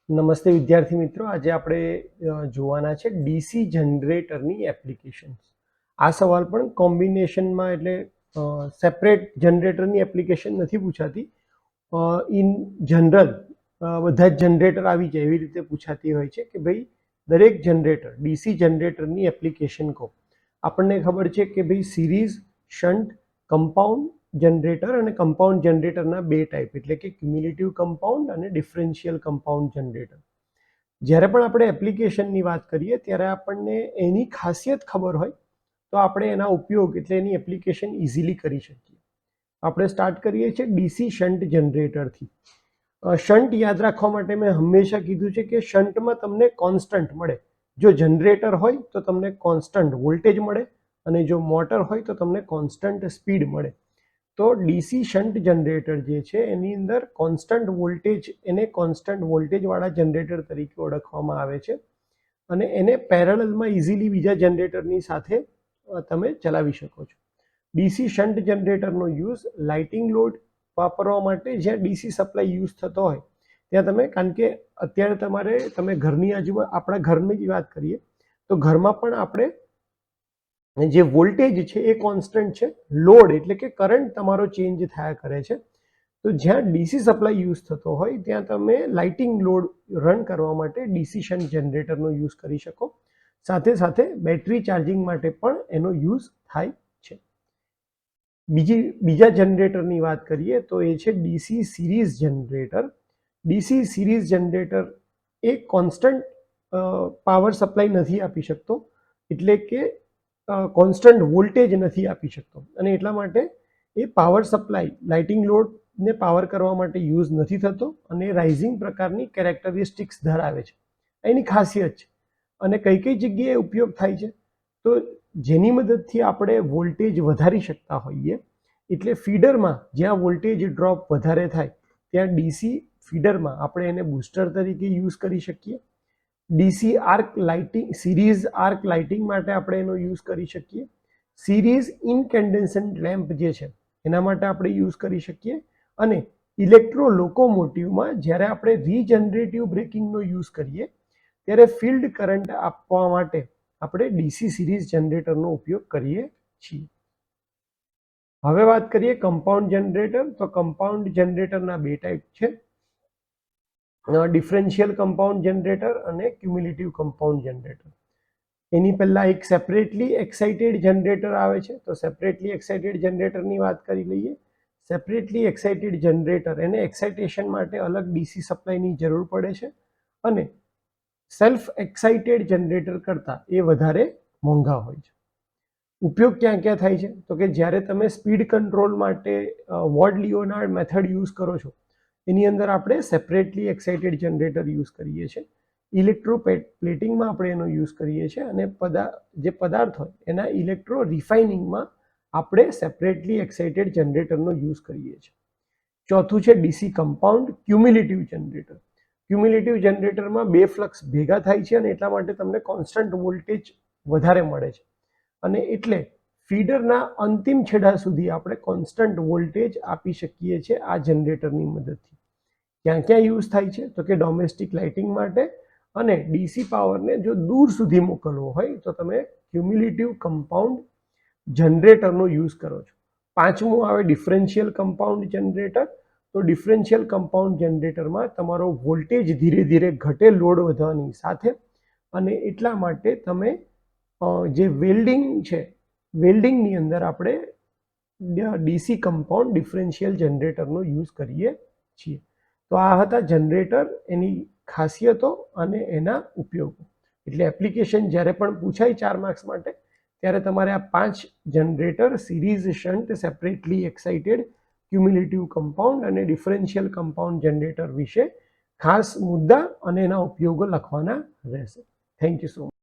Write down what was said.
નમસ્તે વિદ્યાર્થી મિત્રો, આજે આપણે જોવાના છે ડીસી જનરેટરની એપ્લિકેશન્સ. આ સવાલ પણ કોમ્બિનેશનમાં એટલે સેપરેટ જનરેટરની એપ્લિકેશન નથી પૂછાતી. ઇન જનરલ બધા જ જનરેટર આવી જાય એવી રીતે પૂછાતી હોય છે કે ભાઈ દરેક જનરેટર ડીસી જનરેટરની એપ્લિકેશન કહો. આપણને ખબર છે કે ભાઈ સિરીઝ, શન્ટ, કમ્પાઉન્ડ જનરેટર અને કમ્પાઉન્ડ જનરેટરના બે ટાઈપ એટલે કે ક્યુમ્યુલેટિવ કમ્પાઉન્ડ અને ડિફરન્શિયલ કમ્પાઉન્ડ જનરેટર. જ્યારે પણ આપણે એપ્લિકેશનની વાત કરીએ ત્યારે આપણને એની ખાસિયત ખબર હોય તો આપણે એના ઉપયોગ એટલે એની એપ્લિકેશન ઇઝીલી કરી શકીએ. આપણે સ્ટાર્ટ કરીએ છીએ ડીસી શન્ટ જનરેટરથી. શન્ટ યાદ રાખવા માટે મેં હંમેશા કીધું છે કે શન્ટમાં તમને કોન્સ્ટન્ટ મળે. જો જનરેટર હોય તો તમને કોન્સ્ટન્ટ વોલ્ટેજ મળે અને જો મોટર હોય તો તમને કોન્સ્ટન્ટ સ્પીડ મળે. તો ડીસી શન્ટ જનરેટર જે છે એની અંદર કોન્સ્ટન્ટ વોલ્ટેજ, એને કોન્સ્ટન્ટ વોલ્ટેજવાળા જનરેટર તરીકે ઓળખવામાં આવે છે અને એને પેરેલલમાં ઇઝીલી બીજા જનરેટરની સાથે તમે ચલાવી શકો છો. ડીસી શન્ટ જનરેટરનો યુઝ લાઇટિંગ લોડ વાપરવા માટે જ્યાં ડીસી સપ્લાય યુઝ થતો હોય ત્યાં તમે, કારણ કે અત્યારે તમે ઘરની આજુબાજુ આપણા ઘરની જ વાત કરીએ તો ઘરમાં પણ આપણે જે વોલ્ટેજ છે એ કોન્સ્ટન્ટ છે, લોડ એટલે કે કરંટ તમારો ચેન્જ થયા કરે છે. તો જ્યાં ડીસી સપ્લાય યુઝ થતો હોય ત્યાં તમે લાઇટિંગ લોડ રન કરવા માટે ડીસી શન્ટ જનરેટરનો યુઝ કરી શકો. સાથે સાથે બેટરી ચાર્જિંગ માટે પણ એનો યુઝ થાય છે. બીજા જનરેટરની વાત કરીએ તો એ છે DC series generator. DC series generator એ કોન્સ્ટન્ટ પાવર સપ્લાય નથી આપી શકતો, એટલે કે કોન્સ્ટન્ટ વોલ્ટેજ નથી આપી શકતો અને એટલા માટે એ પાવર સપ્લાય લાઇટિંગ લોડને પાવર કરવા માટે યુઝ નથી થતો અને રાઇઝિંગ પ્રકારની કેરેક્ટરિસ્ટિક્સ ધરાવે છે. એની ખાસિયત છે. અને કઈ કઈ જગ્યાએ ઉપયોગ થાય છે તો જેની મદદથી આપણે વોલ્ટેજ વધારી શકતા હોઈએ, એટલે ફીડરમાં જ્યાં વોલ્ટેજ ડ્રોપ વધારે થાય ત્યાં ડીસી ફીડરમાં આપણે એને બૂસ્ટર તરીકે યુઝ કરી શકીએ. DC arc lighting, series arc lighting માટે આપણે એનો યુઝ કરી શકીએ. સિરીઝ ઇનકેન્ડેસન્ટ લેમ્પ જે છે એના માટે આપણે યુઝ કરી શકીએ. અને ઇલેક્ટ્રો લોકોમોટિવમાં જ્યારે આપણે રીજનરેટિવ બ્રેકિંગનો યુઝ કરીએ ત્યારે ફિલ્ડ કરંટ આપવા માટે આપણે ડીસી સિરીઝ જનરેટરનો ઉપયોગ કરીએ છીએ. હવે વાત કરીએ કમ્પાઉન્ડ જનરેટર. તો કમ્પાઉન્ડ જનરેટરના બે ટાઈપ છે, ડિફરન્શિયલ કમ્પાઉન્ડ જનરેટર અને ક્યુમ્યુલેટિવ કમ્પાઉન્ડ જનરેટર. એની પહેલા એક સેપરેટલી એક્સાઇટેડ જનરેટર આવે છે. તો સેપરેટલી એક્સાઇટેડ જનરેટરની વાત કરી લઈએ. સેપરેટલી એક્સાઇટેડ જનરેટર, એને એક્સાઇટેશન માટે અલગ ડીસી સપ્લાયની જરૂર પડે છે અને સેલ્ફ એક્સાઇટેડ જનરેટર કરતાં એ વધારે મોંઘા હોય છે. ઉપયોગ ક્યાં ક્યાં થાય છે તો કે જ્યારે તમે સ્પીડ કંટ્રોલ માટે વોર્ડ લિયોનાર્ડ મેથડ યુઝ કરો છો એની અંદર આપણે સેપરેટલી એક્સાઇટેડ જનરેટર યુઝ કરીએ છીએ. ઇલેક્ટ્રો પ્લેટિંગમાં આપણે એનો યુઝ કરીએ છીએ અને જે પદાર્થ હોય એના ઇલેક્ટ્રો રિફાઇનિંગમાં આપણે સેપરેટલી એક્સાઇટેડ જનરેટરનો યુઝ કરીએ છીએ. ચોથું છે DC compound cumulative generator. Cumulative જનરેટરમાં બે ફ્લક્સ ભેગા થાય છે અને એટલા માટે તમને કોન્સ્ટન્ટ વોલ્ટેજ વધારે મળે છે અને એટલે ફીડરના અંતિમ છેડા સુધી આપણે કોન્સ્ટન્ટ વોલ્ટેજ આપી શકીએ છીએ આ જનરેટરની મદદથી. ક્યાં ક્યાં યુઝ થાય છે તો કે ડોમેસ્ટિક લાઇટિંગ માટે અને ડીસી પાવરને જો દૂર સુધી મોકલવો હોય તો તમે ક્યુમ્યુલેટિવ કમ્પાઉન્ડ જનરેટરનો યુઝ કરો છો. પાંચમું આવે ડિફરન્શિયલ કમ્પાઉન્ડ જનરેટર. તો ડિફરન્શિયલ કમ્પાઉન્ડ જનરેટરમાં તમારો વોલ્ટેજ ધીરે ધીરે ઘટે લોડ વધવાની સાથે અને એટલા માટે તમે જે વેલ્ડિંગ છે, વેલ્ડિંગની અંદર આપણે ડીસી કમ્પાઉન્ડ ડિફરન્શિયલ જનરેટરનો યુઝ કરીએ છીએ. તો આ હતા જનરેટર, એની ખાસિયતો અને એના ઉપયોગો. એટલે એપ્લિકેશન જ્યારે પણ પૂછાય 4 માર્ક્સ માટે ત્યારે તમારે આ 5 generator, series, shunt, separately excited, cumulative compound અને ડિફરન્શિયલ કમ્પાઉન્ડ જનરેટર વિશે ખાસ મુદ્દા અને એના ઉપયોગો લખવાના રહેશે. Thank you so much.